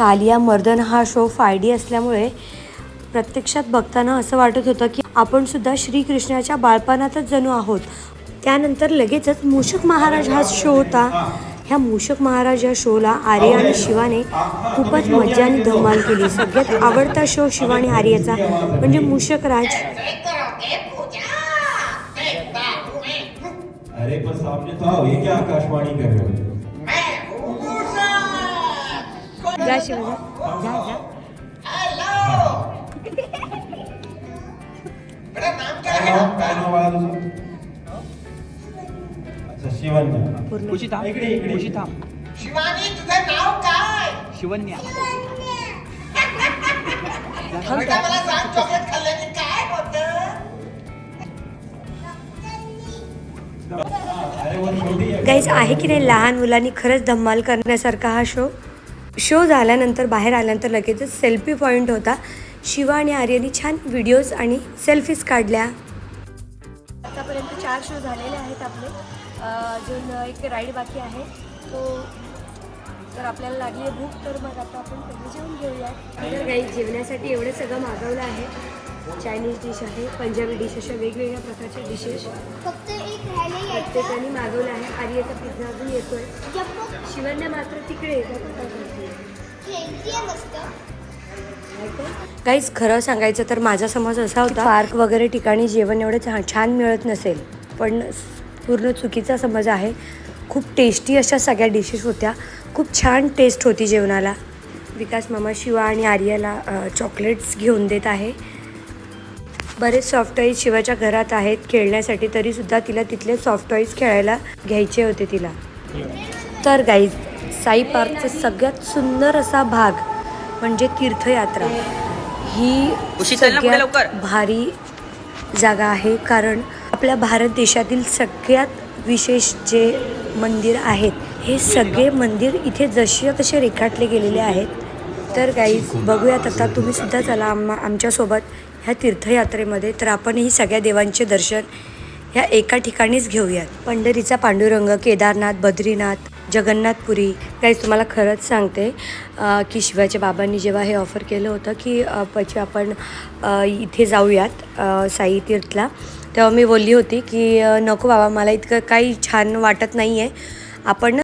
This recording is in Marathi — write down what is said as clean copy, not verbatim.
कालिया मर्दन हा शो 5D असल्यामुळे प्रत्यक्षात बघताना असं वाटत होतं की आपण सुद्धा श्रीकृष्णाच्या बाळपणातच जणू आहोत। त्यानंतर लगेचच मूषक महाराज हा शो होता। ह्या मूषक महाराज या शोला आर्या आणि शिवाने खूपच मज्जा आणि धमाल केली। सगळ्यात आवडता शो शिवा आणि आर्याचा म्हणजे मूषक राज। अरे पर सामने तो आओ, ये क्या आकाशवाणी कर रहे हो? जा शिवा जा जा। काय नाव बाळा तुझं? अच्छा शिवन्या। खुशी थांब, खुशी थांब। शिवानी तुझं नाव काय? शिवन्या। आता मला सांग चॉकलेट खाल्ल्याने काय होतं? गाईज आहे की नाही लहान मुलांनी खरंच धमाल करण्यासारखा हा शो झाल्यानंतर बाहेर आल्यानंतर लगेचच सेल्फी पॉईंट होता। शिवा आणि आर्यानी छान व्हिडिओज आणि सेल्फीज काढल्या। आतापर्यंत 4 शो झालेले आहेत आपले। अजून एक राईड बाकी आहे तो तर आपल्याला लागली आहे भूक, तर मग आता आपण पहिले जेवून घेऊया। तर गाईज जेवण्यासाठी एवढं सगळं मागवलं आहे। चायनीज डिश आहे, पंजाबी डिश, अशा वेगवेगळ्या प्रकारच्या डिशेस फक्त एक राहिले प्रत्येकाने मागवलं आहे। आर्याचा पिझ्झा अजून येतोय, शिवन्या मात्र तिकडे गाईज खरं सांगायचं तर माझा समज असा होता पार्क वगैरे ठिकाणी जेवण एवढं छान मिळत नसेल, पण पूर्ण चुकीचा समज आहे। खूप टेस्टी अशा सगळ्या डिशेस होत्या, खूप छान टेस्ट होती जेवणाला। विकास मामा शिवा आणि आर्याला चॉकलेट्स घेऊन देत आहे। बरेच सॉफ्ट टॉईज शिवाच्या घरात आहेत खेळण्यासाठी, तरीसुद्धा तिला तिथले सॉफ्ट टॉईज खेळायला घ्यायचे होते तिला। तर गाईज साई पार्कचा सगळ्यात सुंदर असा भाग म्हणजे तीर्थयात्रा। ही सगळ्यात भारी जागा आहे, कारण आपल्या भारत देशातील सगळ्यात विशेष जे मंदिर आहेत हे सगळे मंदिर इथे जसे तसे रेखाटले गेलेले आहेत। तर गाईज बघूयात आता तुम्ही सुद्धा चला आमच्यासोबत ह्या तीर्थयात्रेमध्ये, तर आपण ही सगळ्या देवांचे दर्शन ह्या एका ठिकाणीच घेऊयात। पंढरीचा पांडुरंग, केदारनाथ, बद्रीनाथ, जगन्नाथपुरी। गाईज तुम्हाला खरंच सांगते की शिवाच्या बाबांनी जेव्हा हे ऑफर केलं होतं की પછી आपण इथे जाऊयात साई तीर्थला, तेव्हा मी बोलली होती की नको बाबा, मला इतकं काही छान वाटत नाही आहे, आपण